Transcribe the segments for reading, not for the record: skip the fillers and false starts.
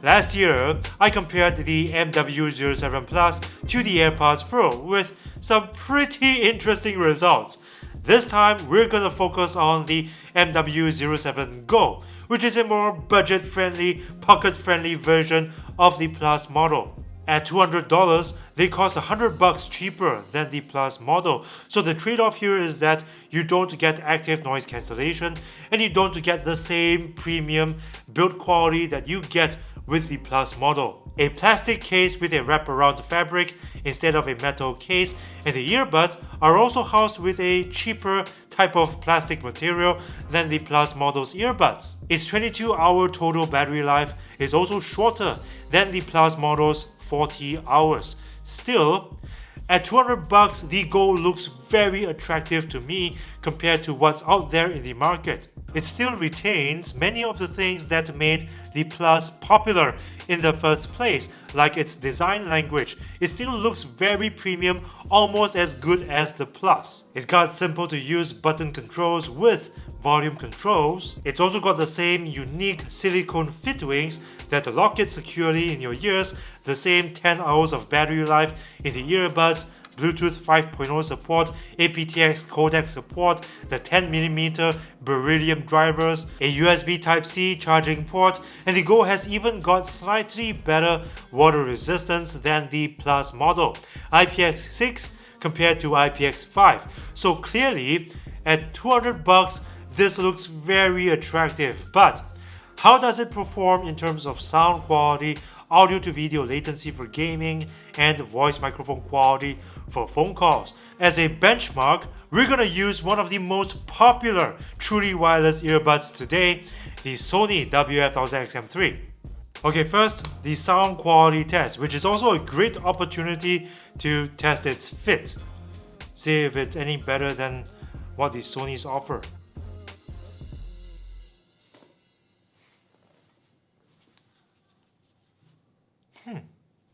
Last year, I compared the MW07 Plus to the AirPods Pro with some pretty interesting results. This time, we're gonna focus on the MW07 Go, which is a more budget-friendly, pocket-friendly version of the Plus model. At $200, they cost $100 cheaper than the Plus model. So the trade-off here is that you don't get active noise cancellation and you don't get the same premium build quality that you get with the Plus model. A plastic case with a wraparound fabric instead of a metal case, and the earbuds are also housed with a cheaper type of plastic material than the Plus model's earbuds. Its 22-hour total battery life is also shorter than the Plus model's 40 hours. Still, at $200, the Go looks very attractive to me compared to what's out there in the market. It still retains many of the things that made the Plus popular in the first place, like its design language. It still looks very premium, almost as good as the Plus. It's got simple to use button controls with volume controls. It's also got the same unique silicone fit wings that lock it securely in your ears, the same 10 hours of battery life in the earbuds, Bluetooth 5.0 support, aptX codec support, the 10mm beryllium drivers, a USB Type-C charging port, and the Go has even got slightly better water resistance than the Plus model, IPX6 compared to IPX5. So clearly, at $200, this looks very attractive. But how does it perform in terms of sound quality, audio to video latency for gaming, and voice microphone quality for phone calls? As a benchmark, we're gonna use one of the most popular truly wireless earbuds today, the Sony WF-1000XM3. Okay, first, the sound quality test, which is also a great opportunity to test its fit. See if it's any better than what the Sonys offer.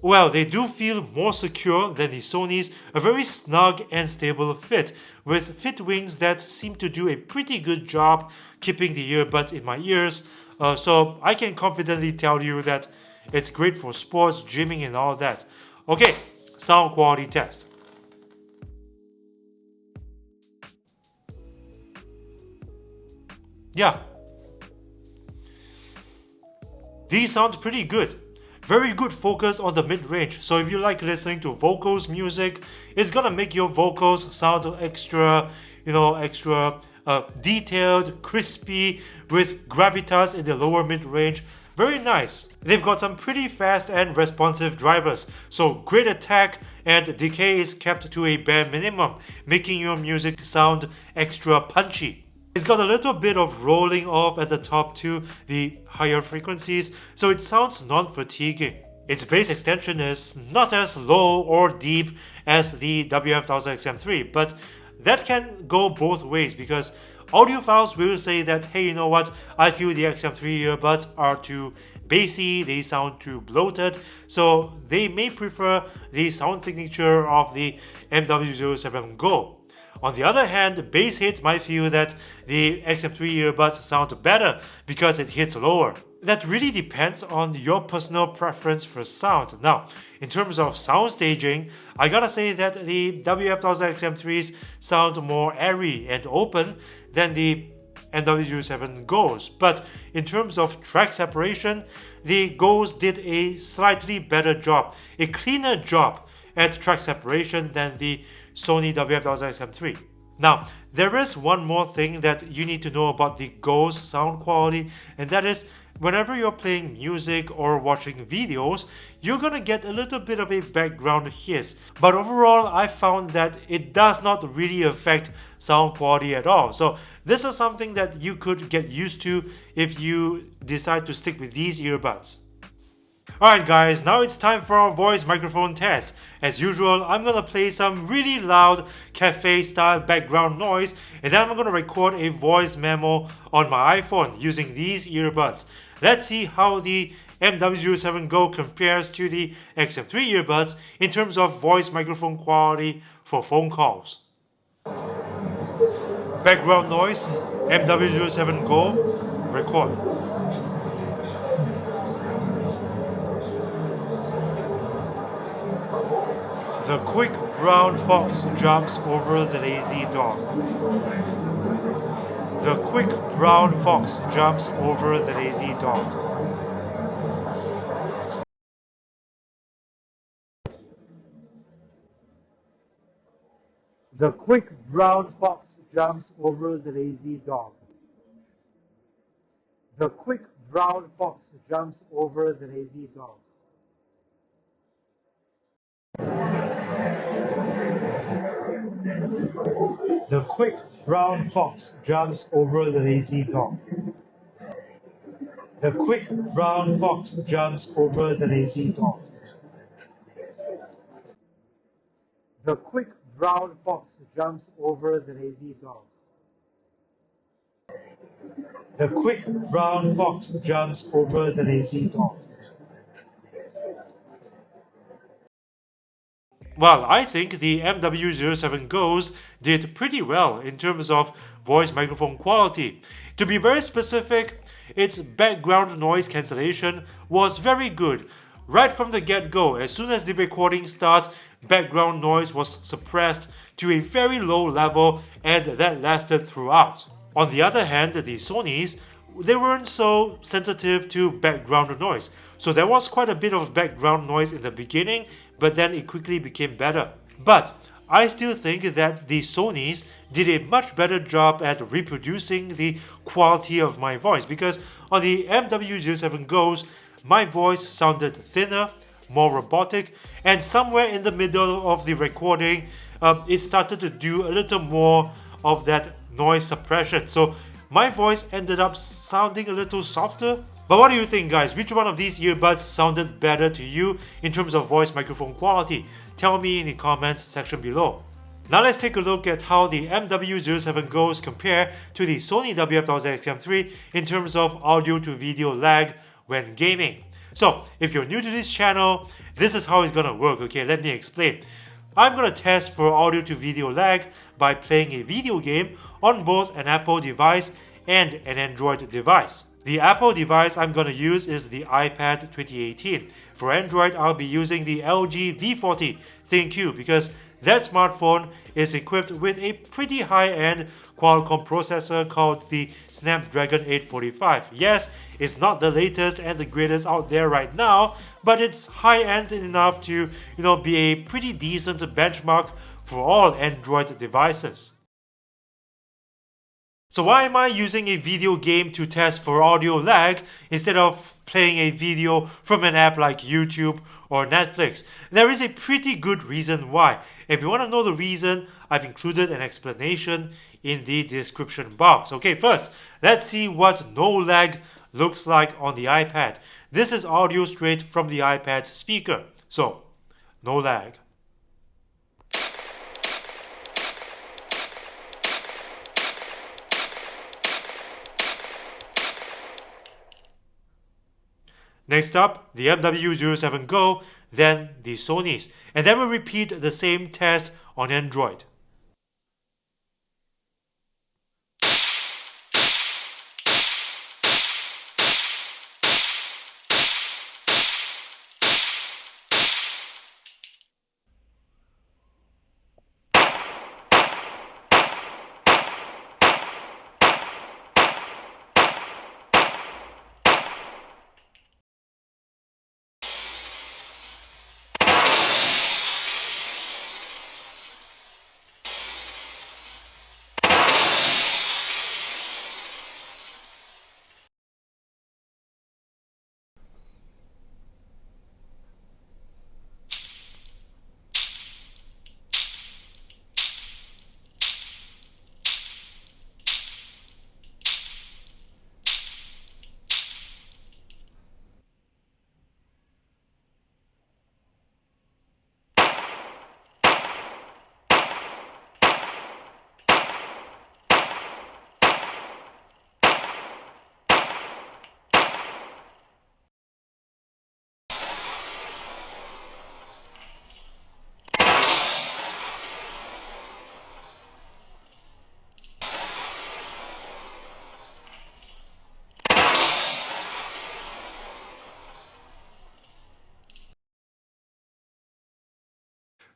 Well, they do feel more secure than the Sonys, a very snug and stable fit, with fit wings that seem to do a pretty good job keeping the earbuds in my ears, so I can confidently tell you that it's great for sports, gymming and all that. Okay, sound quality test. Yeah, these sound pretty good. Very good focus on the mid-range, so if you like listening to vocals music, it's gonna make your vocals sound extra, detailed, crispy, with gravitas in the lower mid-range. Very nice. They've got some pretty fast and responsive drivers, so great attack and decay is kept to a bare minimum, making your music sound extra punchy. It's got a little bit of rolling off at the top to the higher frequencies, so it sounds non-fatiguing. Its bass extension is not as low or deep as the WF-1000XM3, but that can go both ways because audiophiles will say that, hey, you know what, I feel the XM3 earbuds are too bassy, they sound too bloated, so they may prefer the sound signature of the MW07 Go. On the other hand, bass heads might feel that the XM3 earbuds sound better because it hits lower. That really depends on your personal preference for sound. Now, in terms of sound staging, I gotta say that the WF-1000XM3s sound more airy and open than the MW07 Go's. But in terms of track separation, the Go's did a slightly better job, a cleaner job at track separation than the Sony WF-1000XM3. Now, there is one more thing that you need to know about the Go's sound quality, and that is whenever you're playing music or watching videos, you're gonna get a little bit of a background hiss. But overall, I found that it does not really affect sound quality at all. So this is something that you could get used to if you decide to stick with these earbuds. Alright guys, now it's time for our voice microphone test. As usual, I'm gonna play some really loud cafe style background noise and then I'm gonna record a voice memo on my iPhone using these earbuds. Let's see how the MW07 Go compares to the XM3 earbuds in terms of voice microphone quality for phone calls. Background noise, MW07 Go, record. The quick brown fox jumps over the lazy dog. The quick brown fox jumps over the lazy dog. The quick brown fox jumps over the lazy dog. The quick brown fox jumps over the lazy dog. The quick brown fox jumps over the lazy dog. The quick brown fox jumps over the lazy dog. The quick brown fox jumps over the lazy dog. The quick brown fox jumps over the lazy dog. Well, I think the MW07 Ghost did pretty well in terms of voice microphone quality. To be very specific, its background noise cancellation was very good. Right from the get-go, as soon as the recording started, background noise was suppressed to a very low level and that lasted throughout. On the other hand, the Sonys, they weren't so sensitive to background noise. So there was quite a bit of background noise in the beginning, but then it quickly became better. But I still think that the Sonys did a much better job at reproducing the quality of my voice, because on the MW07 Ghost, my voice sounded thinner, more robotic, and somewhere in the middle of the recording, it started to do a little more of that noise suppression. So my voice ended up sounding a little softer. But what do you think, guys? Which one of these earbuds sounded better to you in terms of voice microphone quality? Tell me in the comments section below. Now let's take a look at how the MW07 Ghost compare to the Sony WF-1000XM3 in terms of audio to video lag when gaming. So if you're new to this channel, this is how it's gonna work, okay? Let me explain. I'm gonna test for audio to video lag by playing a video game on both an Apple device and an Android device. The Apple device I'm gonna use is the iPad 2018. For Android, I'll be using the LG V40 ThinQ because that smartphone is equipped with a pretty high-end Qualcomm processor called the Snapdragon 845. Yes, it's not the latest and the greatest out there right now, but it's high-end enough to, be a pretty decent benchmark for all Android devices. So why am I using a video game to test for audio lag instead of playing a video from an app like YouTube or Netflix? There is a pretty good reason why. If you want to know the reason, I've included an explanation in the description box. Okay, first, let's see what no lag looks like on the iPad. This is audio straight from the iPad's speaker. So, no lag. Next up, the MW07 Go, then the Sonys. And then we'll repeat the same test on Android.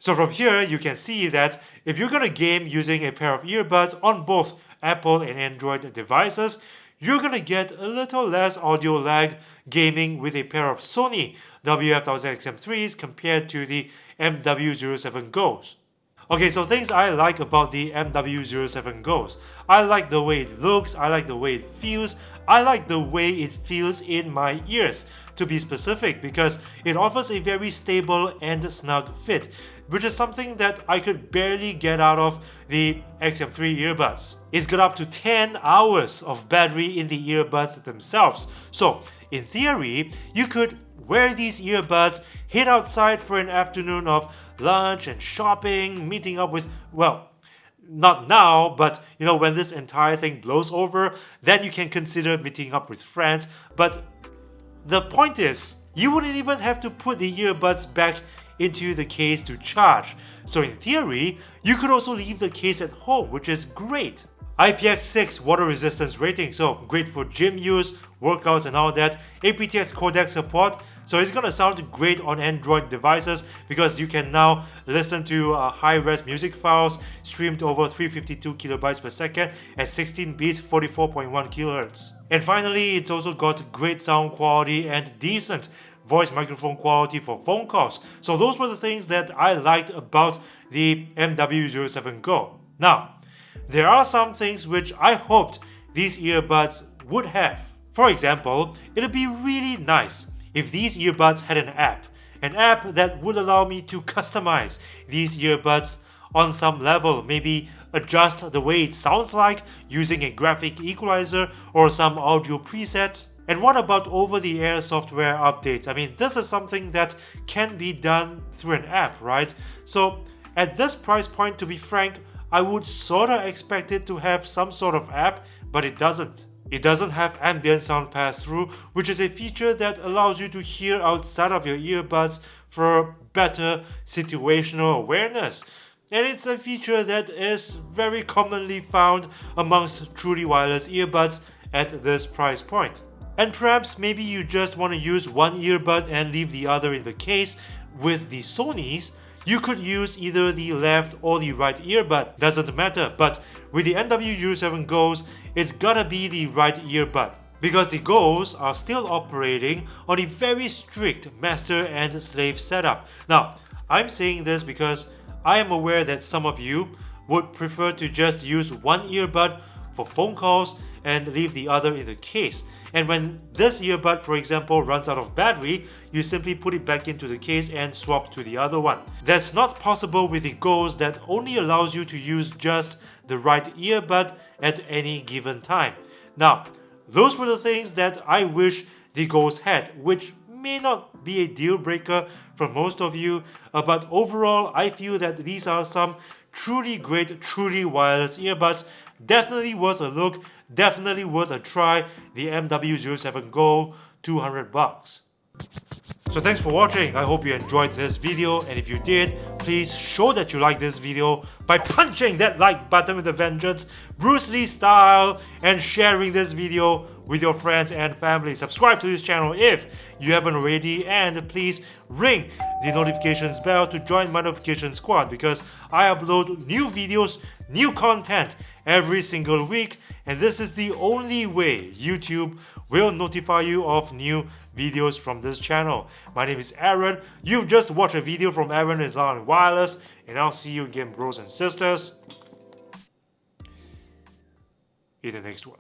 So from here, you can see that if you're gonna game using a pair of earbuds on both Apple and Android devices, you're gonna get a little less audio lag gaming with a pair of Sony WF-1000XM3s compared to the MW07 Go's. Okay, so things I like about the MW07 Go's. I like the way it looks, I like the way it feels, I like the way it feels in my ears, to be specific, because it offers a very stable and snug fit, which is something that I could barely get out of the XM3 earbuds. It's got up to 10 hours of battery in the earbuds themselves. So, in theory, you could wear these earbuds, head outside for an afternoon of lunch and shopping, meeting up with, well, not now, but when this entire thing blows over, then you can consider meeting up with friends. But the point is, you wouldn't even have to put the earbuds back into the case to charge. So in theory, you could also leave the case at home, which is great. IPX6 water resistance rating, so great for gym use, workouts and all that. aptX codec support, so it's gonna sound great on Android devices because you can now listen to high-res music files streamed over 352 kilobytes per second at 16 beats, 44.1 kHz. And finally, it's also got great sound quality and decent voice microphone quality for phone calls. So those were the things that I liked about the MW07 Go. Now, there are some things which I hoped these earbuds would have. For example, it'd be really nice if these earbuds had an app that would allow me to customize these earbuds on some level, maybe adjust the way it sounds like using a graphic equalizer or some audio presets. And what about over-the-air software updates? I mean, this is something that can be done through an app, right? So at this price point, to be frank, I would sorta expect it to have some sort of app, but it doesn't. It doesn't have ambient sound pass-through, which is a feature that allows you to hear outside of your earbuds for better situational awareness. And it's a feature that is very commonly found amongst truly wireless earbuds at this price point. And perhaps maybe you just want to use one earbud and leave the other in the case. With the Sonys, you could use either the left or the right earbud, doesn't matter, but with the MW07 Go's, it's gotta be the right earbud, because the Go's are still operating on a very strict master and slave setup. Now, I'm saying this because I am aware that some of you would prefer to just use one earbud for phone calls and leave the other in the case. And when this earbud, for example, runs out of battery, you simply put it back into the case and swap to the other one. That's not possible with the Go's that only allows you to use just the right earbud at any given time. Now, those were the things that I wish the Go's had, which may not be a deal breaker for most of you, but overall, I feel that these are some truly great, truly wireless earbuds. Definitely worth a look, definitely worth a try. The MW07 Go, $200. So thanks for watching. I hope you enjoyed this video, and if you did, please show that you like this video by punching that like button with a vengeance, Bruce Lee style, and sharing this video with your friends and family. Subscribe to this channel if you haven't already, and please ring the notifications bell to join my notification squad, because I upload new videos, new content every single week, and this is the only way YouTube will notify you of new videos from this channel. My name is Aaron. You've just watched a video from Aaron is Wireless, and I'll see you again, bros and sisters, in the next one.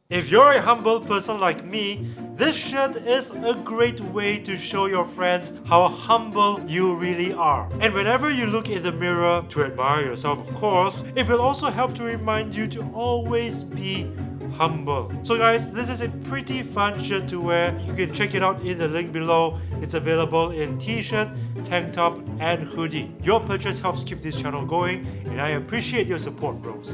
If you're a humble person like me, this shirt is a great way to show your friends how humble you really are. And whenever you look in the mirror, to admire yourself of course, it will also help to remind you to always be humble. So guys, this is a pretty fun shirt to wear. You can check it out in the link below. It's available in t-shirt, tank top and hoodie. Your purchase helps keep this channel going, and I appreciate your support, bros.